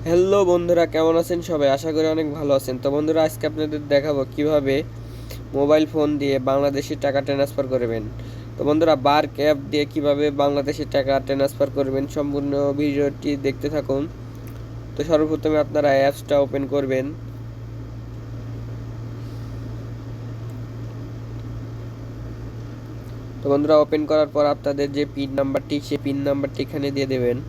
Hello বন্ধুরা, কেমন আছেন সবাই? আশা করি অনেক ভালো আছেন। তো বন্ধুরা, আজকে আপনাদের দেখাবো কিভাবে মোবাইল ফোন দিয়ে বাংলাদেশি টাকা ট্রান্সফার করবেন। তো বন্ধুরা, বার্ক অ্যাপ দিয়ে কিভাবে বাংলাদেশি টাকা ট্রান্সফার করবেন সম্পূর্ণ ভিডিওটি দেখতে থাকুন। তো সর্বপ্রথমে আপনারা অ্যাপসটা ওপেন করবেন। তো বন্ধুরা, ওপেন করার পর আপনাদের যে পিন নাম্বারটি, সেই পিন নাম্বারটি এখানে দিয়ে দেবেন।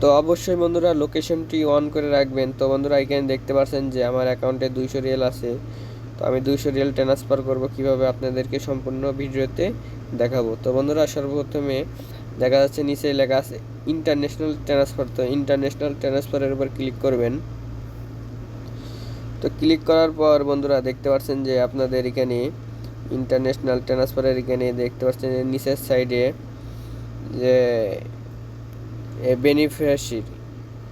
তো অবশ্যই বন্ধুরা লোকেশনটি অন করে রাখবেন। তো বন্ধুরা, এখানে দেখতে পাচ্ছেন যে আমার অ্যাকাউন্টে 200 রিয়েল আছে। তো আমি 200 রিয়েল ট্রান্সফার করব কিভাবে আপনাদেরকে সম্পূর্ণ ভিডিওতে দেখাবো। তো বন্ধুরা, সর্বপ্রথমে দেখা যাচ্ছে নিচে লেখা আছে ইন্টারন্যাশনাল ট্রান্সফার। তো ইন্টারন্যাশনাল ট্রান্সফারের উপর ক্লিক করবেন। তো ক্লিক করার পর বন্ধুরা দেখতে পাচ্ছেন যে আপনাদের এখানে ইন্টারন্যাশনাল ট্রান্সফারের এখানে দেখতে পাচ্ছেন যে নিচের সাইডে যে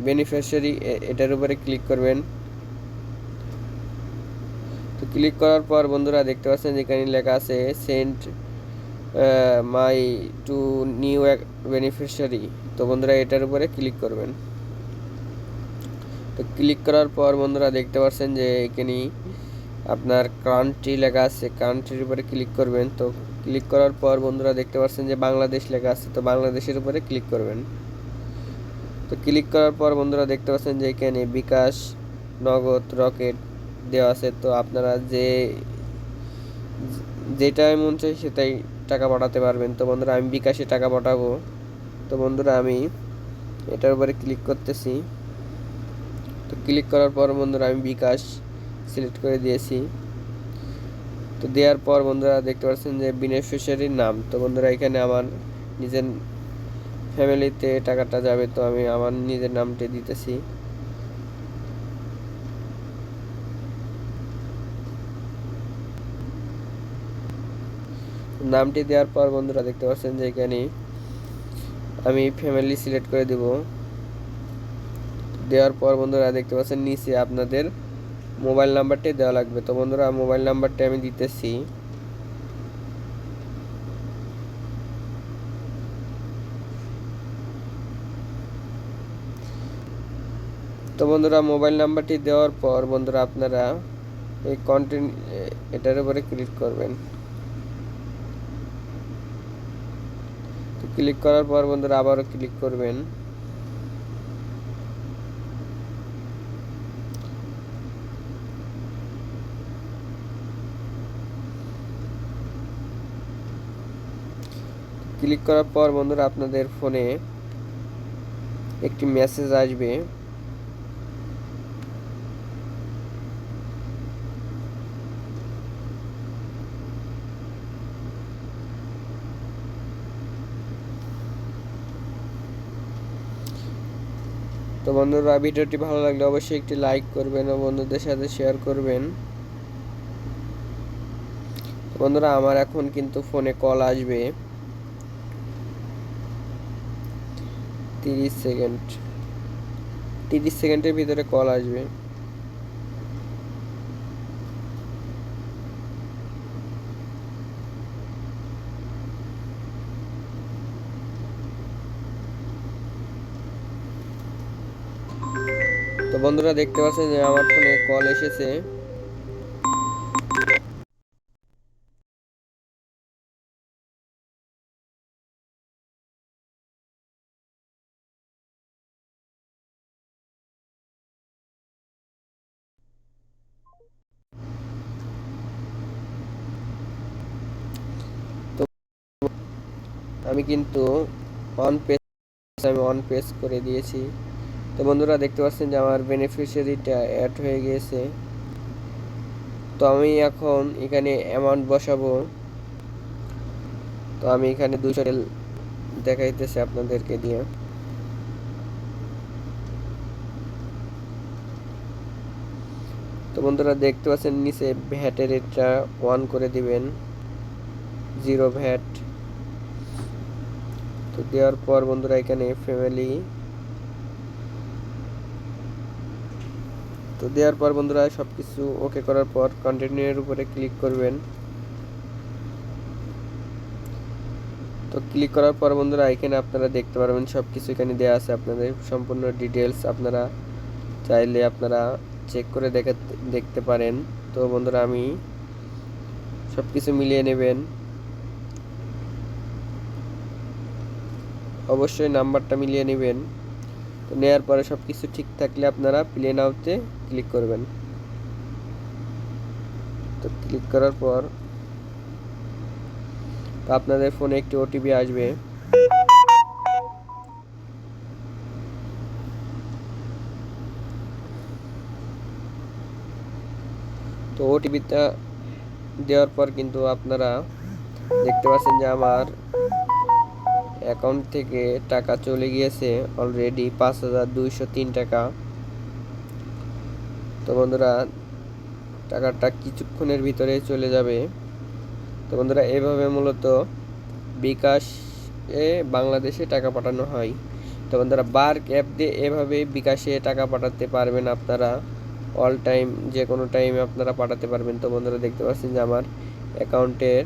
বেনিফিশিয়ারি এটার উপরে ক্লিক করবেন। তো ক্লিক করার পর বন্ধুরা দেখতে পাচ্ছেন যেখানে লেখা আছে সেন্ড মাই টু নিউ বেনিফিশিয়ারি। তো বন্ধুরা এটার উপরে ক্লিক করবেন। তো ক্লিক করার পর বন্ধুরা দেখতে পাচ্ছেন যে এখানে আপনার কান্ট্রি লেখা আছে, কান্ট্রির উপরে ক্লিক করবেন। তো ক্লিক করার পর বন্ধুরা দেখতে পাচ্ছেন যে বাংলাদেশ লেখা আছে, তো বাংলাদেশের উপরে ক্লিক করবেন। তো ক্লিক করার পর বন্ধুরা দেখতে পাচ্ছেন যে এখানে বিকাশ, নগদ, রকেট দেওয়া আছে। তো আপনারা যেটাই মন চাই সেটাই টাকা পাঠাতে পারবেন। তো বন্ধুরা আমি বিকাশে টাকা পাঠাবো। তো বন্ধুরা আমি এটার উপরে ক্লিক করতেছি। তো ক্লিক করার পর বন্ধুরা আমি বিকাশ সিলেক্ট করে দিয়েছি। তো দেওয়ার পর বন্ধুরা দেখতে পাচ্ছেন যে বেনিফিশিয়ারির নাম। তো বন্ধুরা এখানে আমার নিজের ফ্যামিলিতে টাকাটা যাবে, তো আমি আমার নিজের নামটি দিতেছি। নামটি দেওয়ার পর বন্ধুরা দেখতে পাচ্ছেন যে এখানে আমি ফ্যামিলি সিলেক্ট করে দেব। দেওয়ার পর বন্ধুরা দেখতে পাচ্ছেন নিচে আপনাদের মোবাইল নাম্বারটি দেওয়া লাগবে। তো বন্ধুরা মোবাইল নাম্বারটি আমি দিতেছি। তো বন্ধুরা মোবাইল নাম্বারটি দেওয়ার পর বন্ধুরা আপনারা এই কন্টিনিউ এটার উপরে ক্লিক করবেন। তো ক্লিক করার পর বন্ধুরা আবারও ক্লিক করবেন। ক্লিক করার পর বন্ধুরা আপনাদের ফোনে একটি মেসেজ আসবে। তো বন্ধুরা ভিডিওটি ভালো লাগলে অবশ্যই একটি লাইক করবেন ও বন্ধুদের সাথে শেয়ার করবেন। তো বন্ধুরা আমার এখন কিন্তু ফোনে কল আসবে 30 সেকেন্ড, 30 সেকেন্ডের ভিতরে কল আসবে। তো বন্ধুরা দেখতে পাচ্ছেন যে আমার ফোনে কল এসেছে। তো আমি কিন্তু অন পেজ করে দিয়েছি। তো বন্ধুরা দেখতে পাচ্ছেন যে আমার বেনিফিশিয়ারিটা অ্যাড হয়ে গিয়েছে। তো আমি এখন এখানে অ্যামাউন্ট বসাবো। তো আমি এখানে 200 রিয়াল দেখাইতেছে আপনাদেরকে দিয়ে। তো বন্ধুরা দেখতে পাচ্ছেন নিচে ভ্যাটের রেটটা 1 করে দিবেন, 0 ভ্যাট। তো দেওয়ার পর বন্ধুরা এখানে ফ্যামিলি, তো দেওয়ার পর বন্ধুরা সব কিছু ওকে করার পর কন্টিনিউ এর উপরে ক্লিক করবেন। তো তো ক্লিক করার পর বন্ধুরা এখানে আপনারা দেখতে পারবেন সব কিছু এখানে দেওয়া আছে, আপনাদের সম্পূর্ণ ডিটেলস আপনারা চাইলে আপনারা চেক করে দেখতে পারেন। তো বন্ধুরা আমি সব কিছু মিলিয়ে নেবেন, অবশ্যই নাম্বারটা মিলিয়ে নেবেন। তো নেওয়ার পরে সব কিছু ঠিক থাকলে আপনারা প্লে নাওতে ক্লিক করবেন। তো ক্লিক করার পর তো আপনাদের ফোনে একটি ওটিপি আসবে। তো ওটিপিটা দেওয়ার পর কিন্তু আপনারা দেখতে পাচ্ছেন যে আমার অ্যাকাউন্ট থেকে টাকা চলে গিয়েছে অলরেডি 5,203 টাকা। তো বন্ধুরা টাকাটা কিছুক্ষণের ভিতরে চলে যাবে। তো বন্ধুরা এভাবে মূলত বিকাশে বাংলাদেশে টাকা পাঠানো হয়। তো বন্ধুরা বার্ক অ্যাপ দিয়ে এভাবে বিকাশে টাকা পাঠাতে পারবেন আপনারা, অল টাইম যে কোনো টাইমে আপনারা পাঠাতে পারবেন। তো বন্ধুরা দেখতে পাচ্ছেন যে আমার অ্যাকাউন্টের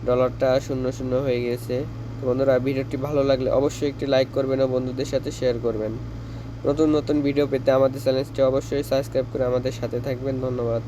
ডলারটা 0 হয়ে গেছে। তো বন্ধুরা ভিডিওটি ভালো লাগলে অবশ্যই একটি লাইক করবেন ও বন্ধুদের সাথে শেয়ার করবেন। নতুন নতুন ভিডিও পেতে আমাদের চ্যানেলটি অবশ্যই সাবস্ক্রাইব করে আমাদের সাথে থাকবেন। ধন্যবাদ।